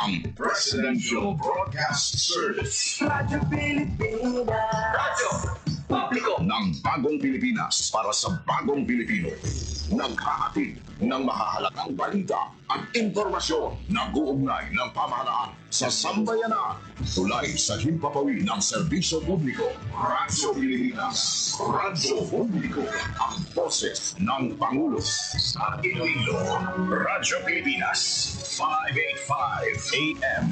ang Presidential Broadcast Service. Radyo Pilipinas. Radyo Publiko ng Bagong Pilipinas para sa Bagong Pilipino. Naghahatid ng mahahalagang balita at impormasyon na guugnay ng pamahalaan sa sambayanan. Tulay sa himpapawid ng serbisyo publiko. Radyo Pilipinas. Radyo Publiko. Ang boses ng Pangulo. Sa Iloilo. Radyo Pilipinas. 585 AM.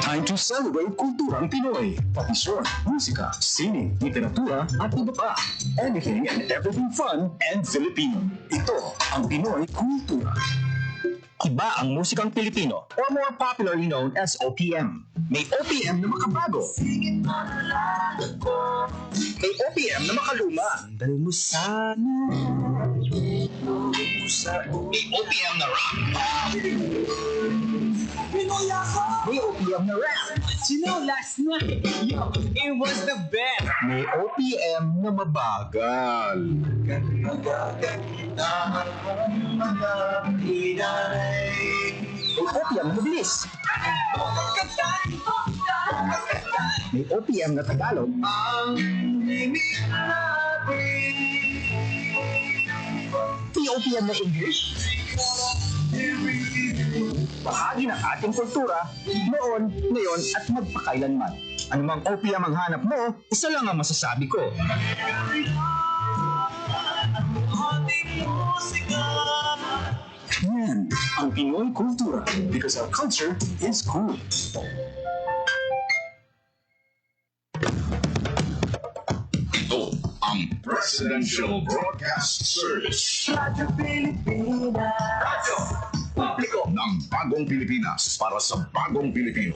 Time to celebrate kulturang Pinoy. Tradisyon, musika, sining, literatura, at iba pa. Anything and everything fun and Filipino. Ito ang Pinoy Kultura. Iba ang musikang Pilipino, or more popularly known as OPM. May OPM na makabago. May OPM na makaluma. Sandal mo sana. May OPM na rock. May OPM na rap. You know, last night, yo, it was the best. May OPM na mabagal. May OPM na mabilis. May OPM na Tagalog. May OPM na English. Bahagi ng ating kultura, noon, ngayon, at magpakailanman. Anumang OPM ang hanap mo, isa lang ang masasabi ko. Yan ang Pinoy Kultura because our culture is cool. Ito ang Presidential Broadcast Service. Radyo Pilipinas. Radyo Publiko ng Bagong Pilipinas para sa Bagong Pilipino.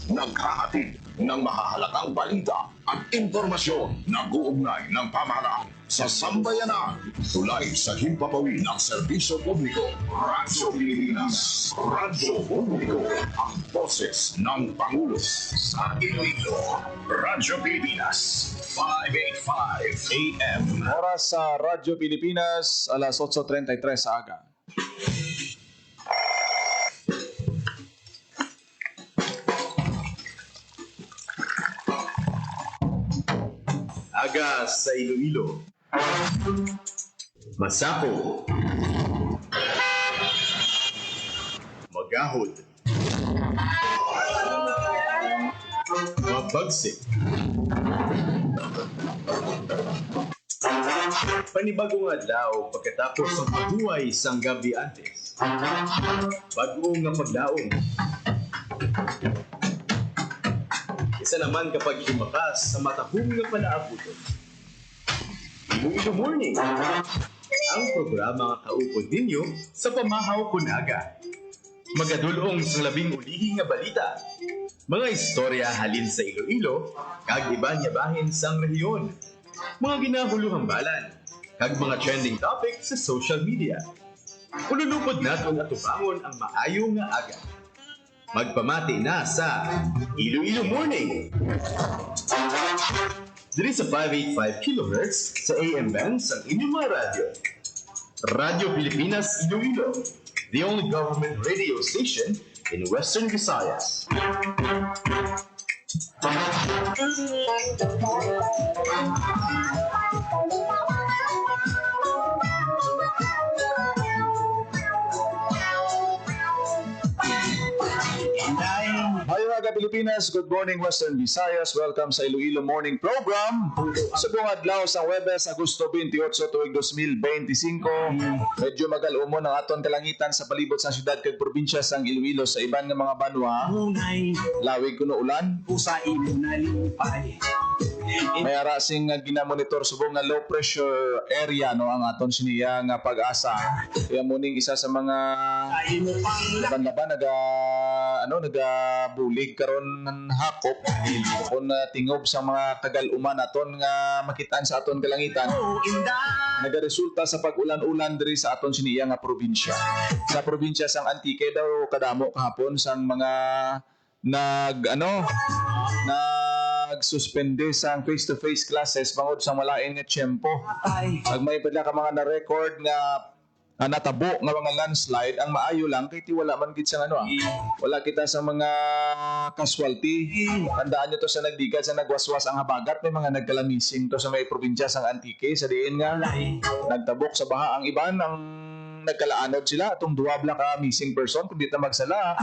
Naghahatid ng mahahalagang balita at impormasyon na guugnay ng pamahalaan sa sambayanan. Tulay sa himpapawid ng serbisyo publiko. Radyo Pilipinas. Radyo Publiko. Ang boses ng Pangulo. Sa Iloilo. Radyo Pilipinas. 585 AM. Oras sa Radyo Pilipinas, alas 8:33 sa aga. Aga sa Iloilo. Masako. Magahod. Mabagsik. Panibagong adlaw pagkatapos ng paghuway sang gabi antes. Bagong nga paglaong. Isa naman kapag himakas sa matahong nga panaabuton. Iloilo Morning, ang programa nga kaupod ninyo sa pamahaw kunaga. Magadulong sa labing ulihi nga balita. Mga istorya halin sa Iloilo, kag iba niya bahin sang rehiyon. Mga ginahuluhang balan, kag mga trending topic sa social media. Ululupod naton at tubangon ang maayo nga aga. Magpamati na sa Iloilo Morning. Diri sa 585 kHz sa AM bands ang inyong mga radyo. Radyo Pilipinas Iloilo, the only government radio station in Western Visayas. Hayong aga Pilipinas, good morning Western Visayas. Welcome sa Iloilo Morning Program. Sa buong adlaw sa Huwebes, Agosto 28, tuig 2025. Medyo magalumon ang aton kalangitan sa palibot sa syudad kag probinsya sang Iloilo sa iban nga mga banwa. Unay, Lawig kuno ulan. usain mo na limpay. May arasing ginamonitor subong nga low pressure area no ang aton siniya nga pag-asa. Kaya muning isa sa mga Ayaw mo pang laban nagabulig karon ng hakop kung tingob sa mga tagal-uman aton nga makitaan sa aton kalangitan. inda. Nagaresulta sa pag-ulan-ulan diri sa aton siniya nga probinsya. Sa probinsya sang Antique daw kadamo kahapon sang mga nagsuspende sa face-to-face classes bangod sa malain nga tiyempo. Ag may pala ka mga na-record nga natabo nga mga landslide, ang maayo lang kay ti wala man gid sa ano wala kita sa mga casualty. Tandaan nyo to sa nagdigad sa nagwaswas ang habagat, may mga nagkalamising to sa may probinsya sang Antique sa diin nga nagtabok sa baha ang iban ang nagkalaanod sila atong duwabla ka missing person kundi ta magsala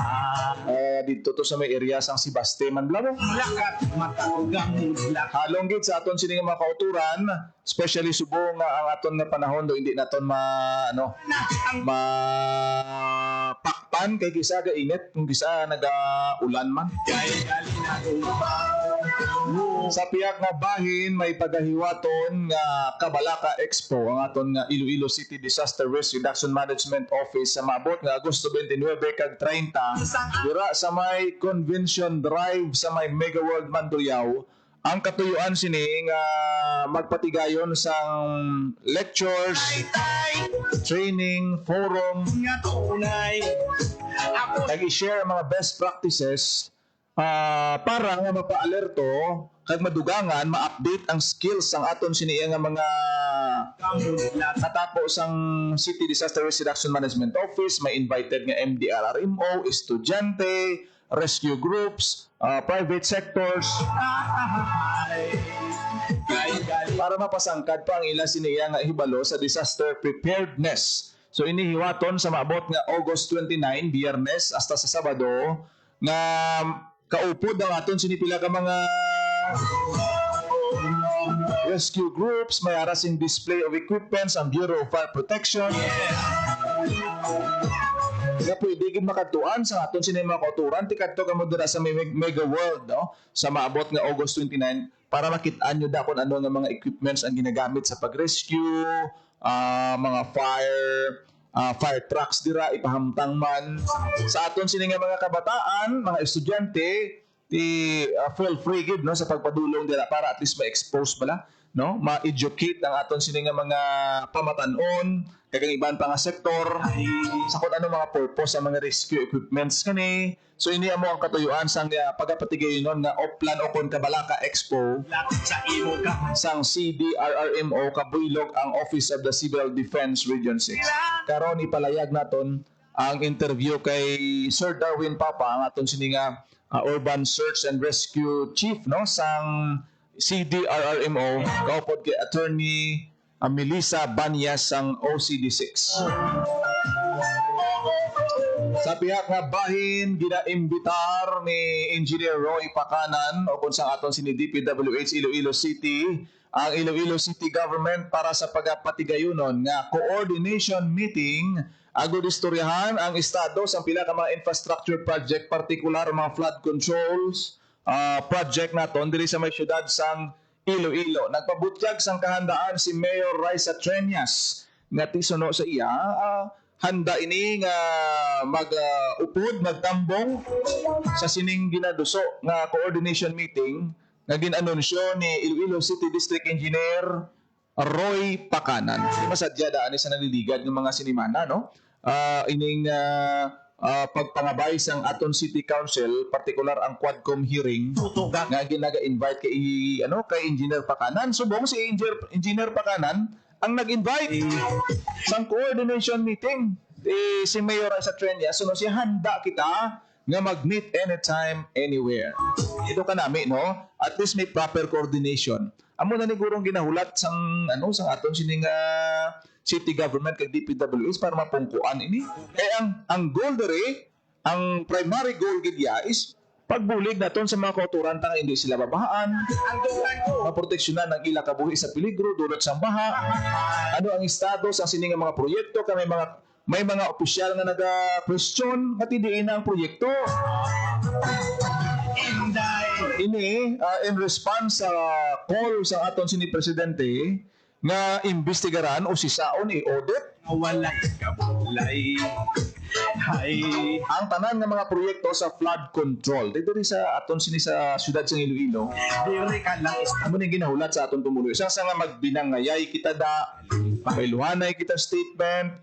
dito to sa may area sang Sibaste Manlaro. Lakat matugang mudlak. Halong gid sa aton sini nga mga kauturan, especially subong nga ang aton nga panahon do hindi naton pakpan kay kisa ga init kung kisa naga-ulan man. Sa piyak nga bahin may pagahiwaton nga Kabalaka Expo ang aton nga Iloilo City Disaster Risk Reduction Management Office sa maabot nga Agosto 29 kag 30 dira sa may Convention Drive sa may Mega World Mandurriao. Ang katuyuan sini nga magpatigayon sang lectures, training, forum, Nga tunay. Ako nag-i-share ang mga best practices para nga mapa-alerto kag madugangan, ma-update ang skills ang aton siniya nga mga mudlak. natapos ang City Disaster Risk Reduction Management Office. May invited nga MDRRMO, estudyante, rescue groups, private sectors para mapasangkad pa ang ila siniya nga hibalo sa disaster preparedness. So inihiwaton sa maabot nga August 29, Biyernes hasta sa Sabado nga kaupod ang aton sinipila ka mga rescue groups, may arasing display of equipments ang Bureau of Fire Protection. Nga pwede gid makatuan sa aton sini mga kauturan ti kadto kamo dira sa Mega World sa maabot nga August 29 para makit-an nyo da kung ano nga mga equipments ang ginagamit sa pag-rescue, mga fire trucks dira ipahamtang man sa aton sini nga mga kabataan, mga estudyante feel free gid sa pagpadulong dira para at least ma-expose bala ma-educate ang aton sini nga mga pamatan-on kag iban pa nga sektor sa kung ano mga purpose sa mga rescue equipments kani. So ini amo ang katuyuan sang pagapatigayonon nga Oplan Okon Kabalaka Expo Lapit sa imo ka. sang CDRRMO Kabuylog ang Office of the Civil Defense Region 6. Karon ipalayag naton ang interview kay Sir Darwin Papa ang aton sini nga Urban Search and Rescue Chief sang CDRRMO kaupod kay Attorney Melissa Banyas sang OCD6. Sa pihak nga bahin ginaimbitar ni Engineer Roy Pakanan o kung sang aton sini DPWH Iloilo City ang Iloilo City Government para sa pagapatigayonon nga coordination meeting agud istoryahan ang estado sa pila ka mga infrastructure project, partikular mga flood controls project naton diri sa may syudad sang Iloilo. Nagpabutyag sang kahandaan si Mayor Raisa Treñas nga tisuno sa iya handa ini nga mag-upod, magtambong sa sining ginaduso nga coordination meeting nga ginanunsyo ni Iloilo City District Engineer Roy Pakanan. Masadya daan sa naliligad ng mga sinimana ining pagpangabay sang aton City Council, partikular ang Quadcom hearing nga ginaga-invite kay Engineer Pakanan. Subong si Engineer Pakanan ang nag-invite sang coordination meeting. Si Mayor Raisa Treñas suno siya handa kita nga mag-meet anytime, anywhere. Ito ka nami, at least may proper coordination. Amo na ni gurong ginahulat sang aton sining city government kag DPWH para mapungkuan ini. Kaya ang goal dere, ang primary goal gid is pagbulig naton sa mga kauturan tang hindi sila babahaan, maproteksyonan ang ila kabuhi sa peligro dulot sa baha. Ano ang estado sa sining mga proyekto kay may mga opisyal nga naga-question nga tidiin na ang proyekto. Ini in response sa call sa aton sini presidente nga imbestigaran o sisaon i-audit Walay kabulay. ang tanan nga mga proyekto sa flood control. Dito rin sa aton sini sa syudad sa Iloilo. Dire ka lang Amo ning ginahulat sa aton tumulo. Isa sa nga magbinangayay kita da, pailuhanay kita statement,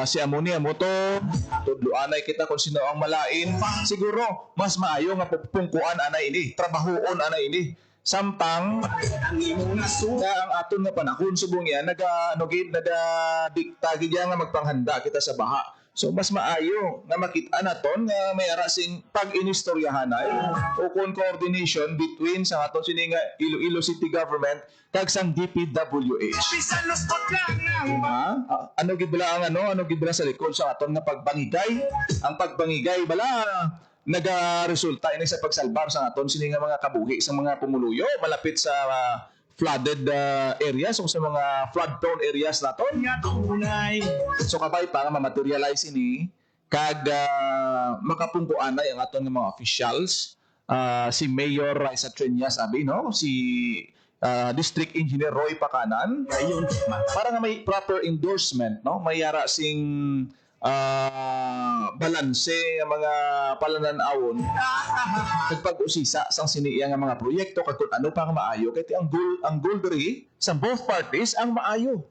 si Amoni Amoto, tudluanay kita kung sino ang malain. Siguro mas maayo nga pupungkuan ana ini, trabahoon ana ini samtang Ang imong nasu. na ang aton nga panahon subong yan nagadikta gid nga magpanghanda kita sa baha. So mas maayo nga makita naton nga may ara sing pag-inistoryahanay o kon coordination between sa aton sini nga Iloilo City Government kag sang DPWH. Bisalos ko lang. Ano gid bala ang ano gid bala sa likod sa aton nga pagbangigay? Ang pagbangigay bala nagaresulta ini sa pagsalbar sa aton sini nga mga kabuhi sa mga pumuluyo malapit sa flooded areas o sa mga flood prone areas naton. Nga tunay. So kabay pa nga ma-materialize ini kag makapungkuanay ang aton nga mga officials, si Mayor Raisa Triñas abi no, si District Engineer Roy Pacanan Ayun. para nga may proper endorsement no, may yara sing balanse ang mga palananawon kag pag-usisa sang siniya nga mga proyekto kag kung ano pa nga maayo kay ang goal diri sa both parties ang maayo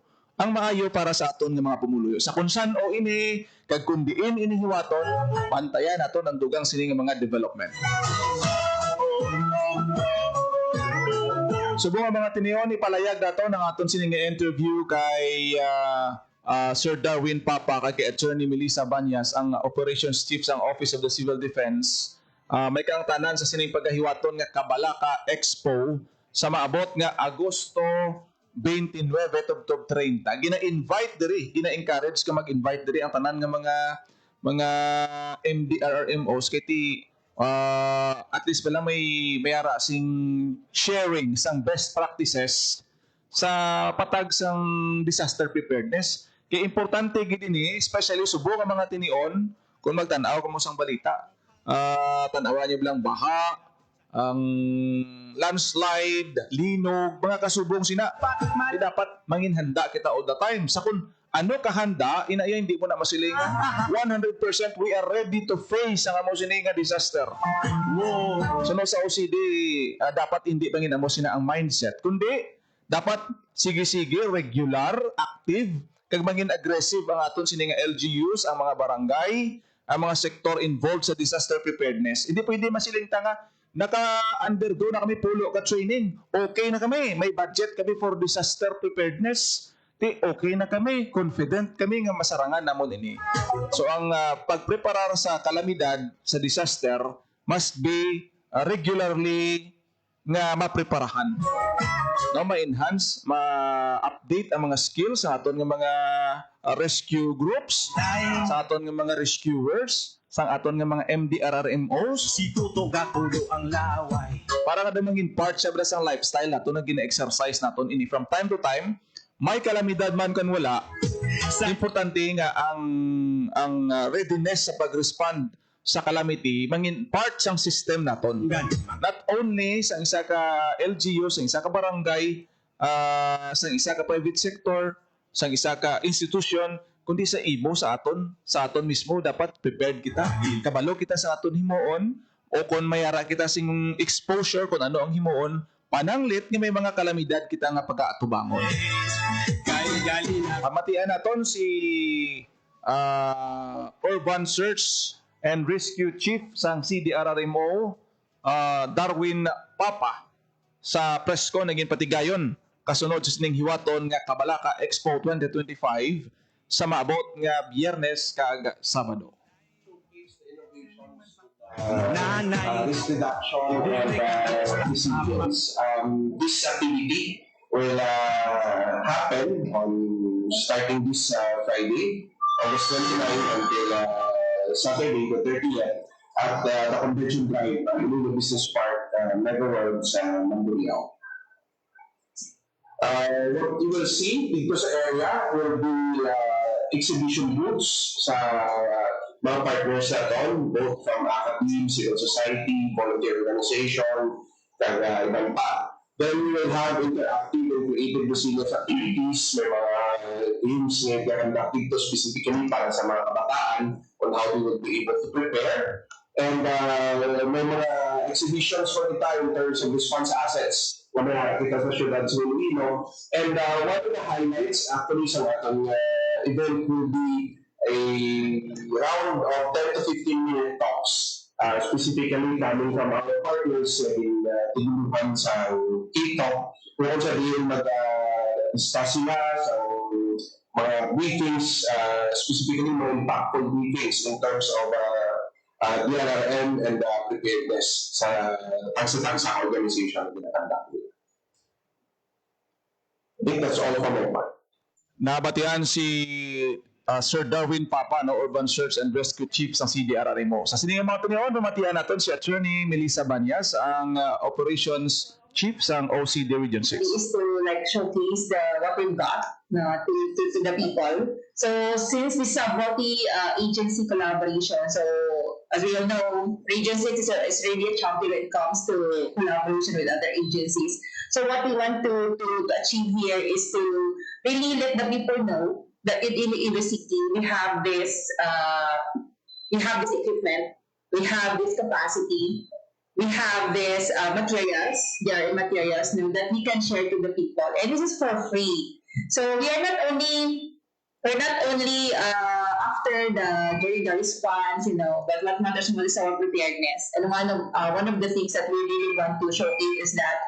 para sa aton nga mga pumuluyo sa kung saan o ini kag kung diin ini hiwaton pantayan naton ang dugang sini nga mga development. Subong ang mga tiniyon ipalayag nato ng aton sini nga interview kay Sir Darwin Papa kay Attorney Melissa Banyas ang Operations Chief sa Office of the Civil Defense. May kang tanan sa sining paghiwaton nga Kabalaka Expo sa maabot nga Agosto 29 tubtob 30. Gina-invite diri, gina-encourage ka mag-invite diri ang tanan nga mga MDRRMOs kay ti at least pala may ara sing sharing sang best practices sa patag sang disaster preparedness. Kaya importante gid ini, especially subong ang mga tinion kung magtan-aw kamo sang balita. Tan-awan niyo bilang baha, ang landslide, linog, mga kasubong sina. Di dapat manginhanda kita all the time. Sa kung ano kahanda, inaya hindi mo na masiling 100% we are ready to face ang amo sini nga disaster. So no, sa OCD, dapat hindi bangin amo sina ang mindset, kundi dapat sige-sige, regular, active, kag mangin aggressive ang aton sini nga LGUs, ang mga barangay, ang mga sektor involved sa disaster preparedness. Hindi pwede masiling tanga, naka-undergo na kami pulo ka training. Okay na kami, may budget kami for disaster preparedness. Okay na kami, confident kami nga masarangan namon ini. So ang pagpreparar sa kalamidad, sa disaster, must be regularly nga mapreparahan. No, ma-enhance, ma-update ang mga skills sa aton nga mga rescue groups, sa aton nga mga rescuers, sa aton nga mga MDRRMOs. Si Tuto Gakulo ang laway. Para nga damangin part siya sa lifestyle naton nga gina-exercise naton ini from time to time. May kalamidad man kan wala, importante nga ang readiness sa pag-respond sa calamity mangin part sang system naton. Not only sa isa ka LGU, sa isa ka barangay, sa isa ka private sector, sa isa ka institution, kundi sa imo sa aton mismo dapat prepared kita. Kabalo kita sa aton himuon o kung mayara kita sing exposure kung ano ang himuon, pananglit nga may mga kalamidad kita nga pag-aatubangon. Pamatian naton si Urban Search and Rescue Chief sang CDRRMO, Darwin Papa, sa presko naging patigayon kasunod sa sining hiwaton nga Kabalaka Expo 2025 sa maabot nga Biyernes kag Sabado. Risk reduction and decisions. This activity will happen on starting this Friday, August 29 until Saturday, the 30th, at the Convention Drive, Iloilo Business Park, Mega World sa Mandurriao. What you will see dito sa area will be exhibition booths sa mga partners natin, both from academe, civil society, volunteer organization, and ibang pa. Then we will have interactive and creative resilience activities, may mga games na i-conduct dito specifically para sa mga kabataan on how they will be able to prepare. And may mga exhibitions for kita in terms of response assets na may nakakita sa syudad sa Iloilo. And one of the highlights actually sa ating event will be a round of 10 to 15 minute talks specifically coming from our partners in tinuluhan sa TikTok, kung sa din mag-discuss sila sa mga briefings, specifically more impactful briefings in terms of DRRM and preparedness sa pagsatansa organization na ginatanda nila. I think that's all from my part. Nabatian si Sir Darwin Papa, no, Urban Search and Rescue Chief sa CDRRMO. Sa siningang mga tumiyawan, pamatian natin si Attorney Melissa Banyas, ang Operations Chief sa OCD Region 6. Is to like showcase what we've got to the people. So since this is a multi-agency collaboration, so as we all know, Region 6 is really a champion when it comes to collaboration with other agencies. So what we want to achieve here is to really let the people know that in the city we have this equipment, we have this capacity, we have this materials, materials no, that we can share to the people, and this is for free. So we're not only after during the response, but what matters most is our preparedness. And one of the things that we really want to showcase is that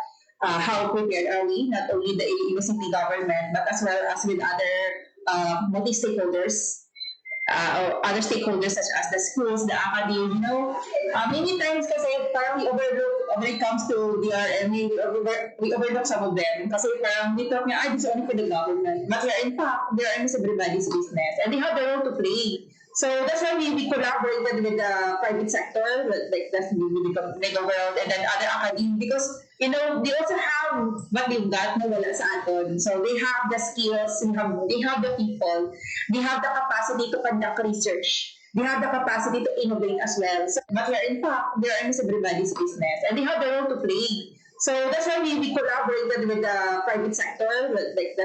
how prepared are we, not only the Iloilo City government, but as well as with other multi-stakeholders, or other stakeholders such as the schools, the academy. Many times kasi parang we overlook when it comes to DRM, we overlook some of them kasi parang we talk nga, this is only for the government. But in fact, DRM is everybody's business and they have their role to play. So that's why we collaborated with the private sector, like the Mega World and then other academy, because they also have what they've got na wala sa atin. So they have the skills, they have the people, they have the capacity to conduct research, they have the capacity to innovate as well. So, but in fact, DRM is everybody's business and they have their role to play. So that's why we collaborated with the private sector, like the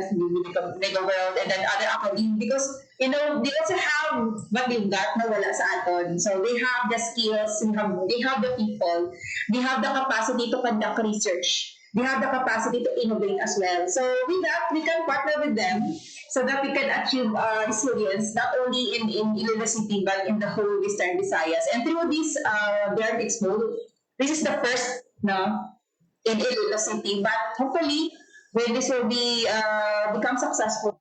Mega World and then other academy, because they also have what they've got na wala sa atin. So they have the skills, they have the people, they have the capacity to conduct research, they have the capacity to innovate as well. So with that, we can partner with them so that we can achieve resilience not only in Iloilo City but in the whole Western Visayas. And through this Grand Expo, this is the first in Iloilo City, but hopefully when this will become successful.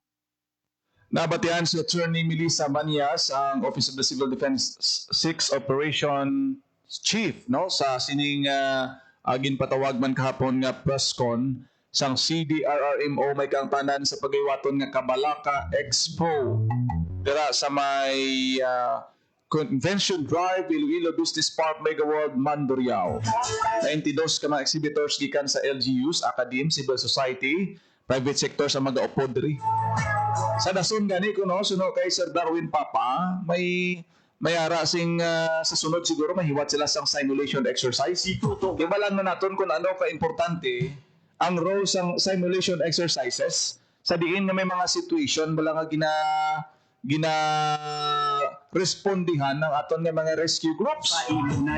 Nabatian si Attorney Melissa Banyas, ang Office of the Civil Defense 6 Operation Chief, sa sining ginpatawag man kahapon nga presscon sang CDRRMO may kang tanan sa pagaywaton nga Kabalaka Expo dira sa may Convention Drive, Iloilo Business Park, Mega World, Mandurriao. 92 ka mga exhibitors gikan sa LGUs, academe, civil society, private sector sa mga upod diri. Sa dason gani ko suno kay Sir Darwin Papa, may ara sing sa sunod siguro mahiwat sila sang simulation exercise. Ibalan na naton kung ano ka importante ang role sang simulation exercises sa diin nga may mga situation wala nga gina respondihan ng aton nga mga rescue groups.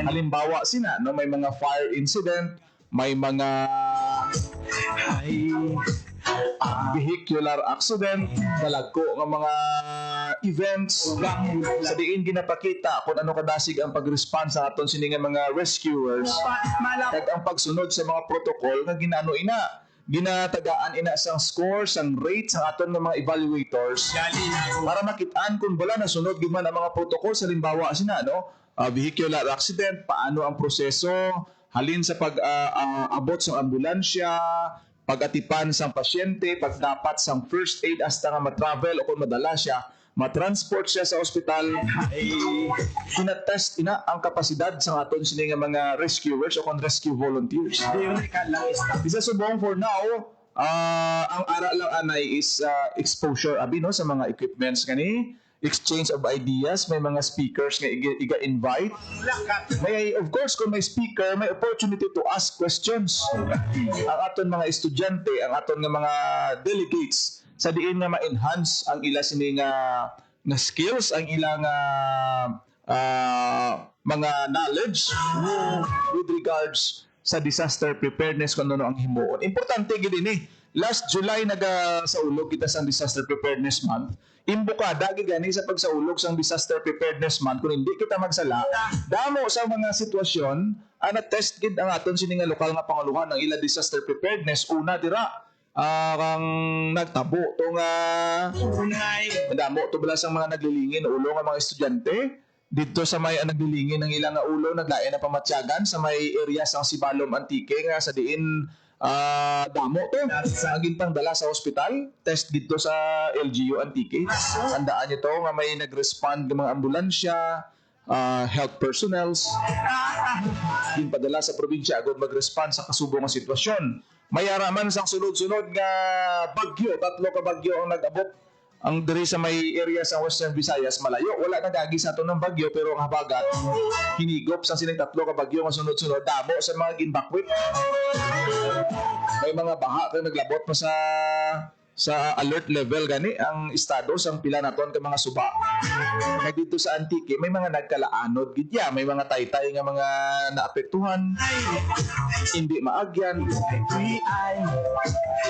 Halimbawa sina may mga fire incident, may mga vehicular accident, dalagko nga mga events sa diin ginapakita kung ano kadasig ang pag-respond sa aton sini nga mga rescuers kag ang pagsunod sa mga protocol nga ginatagaan ina sang scores, ang rates ang aton ng mga evaluators para makitaan kung wala nasunod giman ang mga protocol sa limbawa sina vehicular accident, paano ang proseso halin sa pag-abot sa ambulansya, pag-atipan sang pasyente, pagdapat sang first aid hasta nga ma-travel o kung madala siya matransport siya sa ospital. Tinatest ina ang kapasidad sa aton sini nga mga rescuers o kung rescue volunteers. Bisa subong for now, ang ara lang anay is exposure sa mga equipments kani, exchange of ideas, may mga speakers nga iga-invite. May of course kung may speaker, may opportunity to ask questions. Ang aton mga estudyante, ang aton nga mga delegates sa diin nga ma-enhance ang ila sini nga skills, ang ilang mga knowledge with regards sa disaster preparedness kung ano ang himuon. Importante gid ini last July nagasaulog kita sa Disaster Preparedness Month. Imbukada gani sa pagsaulog sa Disaster Preparedness Month kung hindi kita magsala, damo sa mga sitwasyon ana test gid ang aton sini nga lokal nga panguluhan ng ila disaster preparedness una dira kang nagtabo to nga damo to bala sang mga naglilingin ulo nga mga estudyante dito sa may naglilingin ng ilang nga ulo naglain na pamatsyagan sa may area sang Sibalom Antique nga sa diin damo to aging pangdala sa ospital test dito sa LGU Antique. Tandaan niyo to nga may nag-respond ng mga ambulansya, health personnels din padala sa probinsya agad mag-respond sa kasubong nga sitwasyon. Mayaraman sang sunod-sunod nga bagyo, 3 ka bagyo ang nag-abot ang diri sa may area sa Western Visayas malayo wala nagagi sa ato ng bagyo pero ang habagat hinigop sa sining 3 ka bagyo nga sunod-sunod damo sa mga ginbakwit. May mga baha kay naglabot pa sa alert level gani ang estado sang pila naton ka mga suba. Kay dito sa Antique may mga nagkalaanod gid ya, may mga taytay nga mga naapektuhan. Hindi maagyan.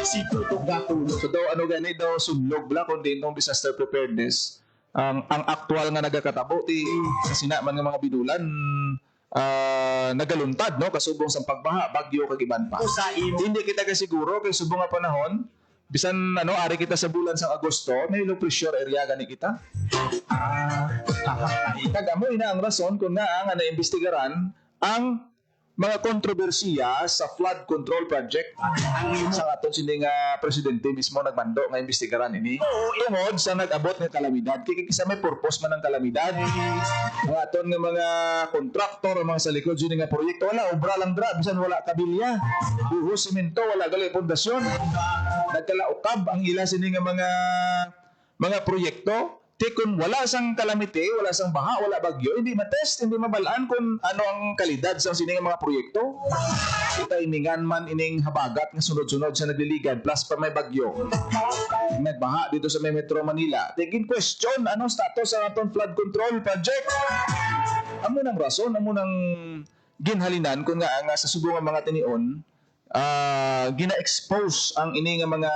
Si Tutok Gato. So daw ano gani daw sunlog bla kundi nung disaster preparedness. Ang aktual nga nagakatabo ti sa sinaman nga mga binulan nagaluntad no kasubong sa pagbaha bagyo kag iban pa. Hindi kita ka siguro kay subong nga panahon bisan ari kita sa bulan sa Agosto may low pressure area gani kita. Kagamo ina ang rason kung nga ang naimbestigaran ang mga kontrobersiya sa flood control project sa aton sini nga presidente mismo nagmando nga imbestigaran ini tungod sa nag-abot nga kalamidad kay kisa may purpose man ang kalamidad ang aton nga mga kontraktor ang mga sa likod sini nga proyekto wala obra lang dra bisan wala kabilya buhos semento wala gali pundasyon nagkalaukab ang ila sini nga mga proyekto. Kung wala sang kalamite, wala sang baha, wala bagyo, hindi matest, hindi mabalaan kung ano ang kalidad sa sining mga proyekto. Itayiningan man ining habagat nga sunod-sunod sa nagliligan plus pa may bagyo. Nagbaha dito sa may Metro Manila. Tigin question, anong status sa atong flood control project? Amo nang rason, amo nang ginhalinan kung nga sa subong mga tinion, gina-expose ang ini nga mga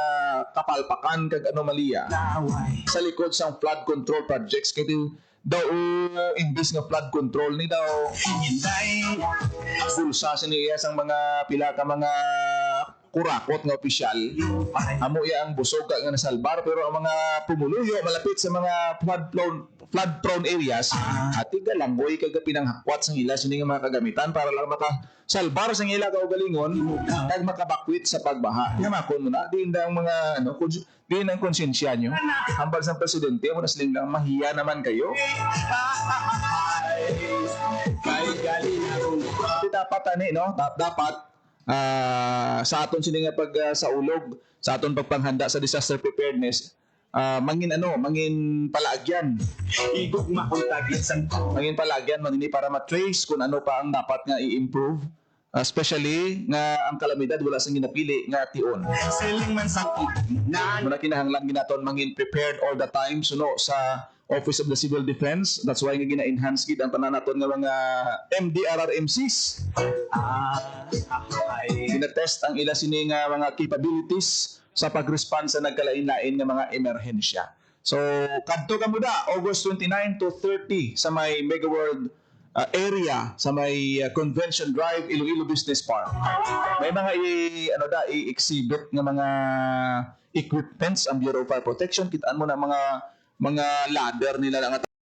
kapalpakan kag anomalya sa likod sa flood control projects kay daw imbis nga flood control ni daw bulsa sa niya sang mga pila ka mga kurakot nga opisyal amo iya ang busog ka nga nasalbar pero ang mga pumuluyo malapit sa mga flood prone areas at igalangoy kag pinanghakwat sang ila sini nga mga kagamitan para lang makasalbar sang ila kaugalingon kag makabakwit sa pagbaha nga makon mo na din ang mga din ang konsensya nyo hambal sa presidente mo na siling lang mahiya naman kayo dapat dapat sa aton sini nga saulog sa aton pagpanghanda sa disaster preparedness mangin palagyan igugma kung tagit mangin palagyan manini para ma-trace kung ano pa ang dapat nga i-improve especially nga ang kalamidad wala sang ginapili nga tion muna kinahanglan ginaton mangin prepared all the time suno sa Office of the Civil Defense. That's why nga gina-enhance gid ang tanan naton nga mga MDRRMCs. Gina-test ang ila sini nga mga capabilities sa pag-respond sa nagkalain-lain nga mga emerhensya. So, kadto ka muda August 29 to 30 sa may Mega World area sa may Convention Drive Iloilo Business Park. May mga i-exhibit nga mga equipments ang Bureau of Fire Protection. Kitaan mo na mga ladder nila ang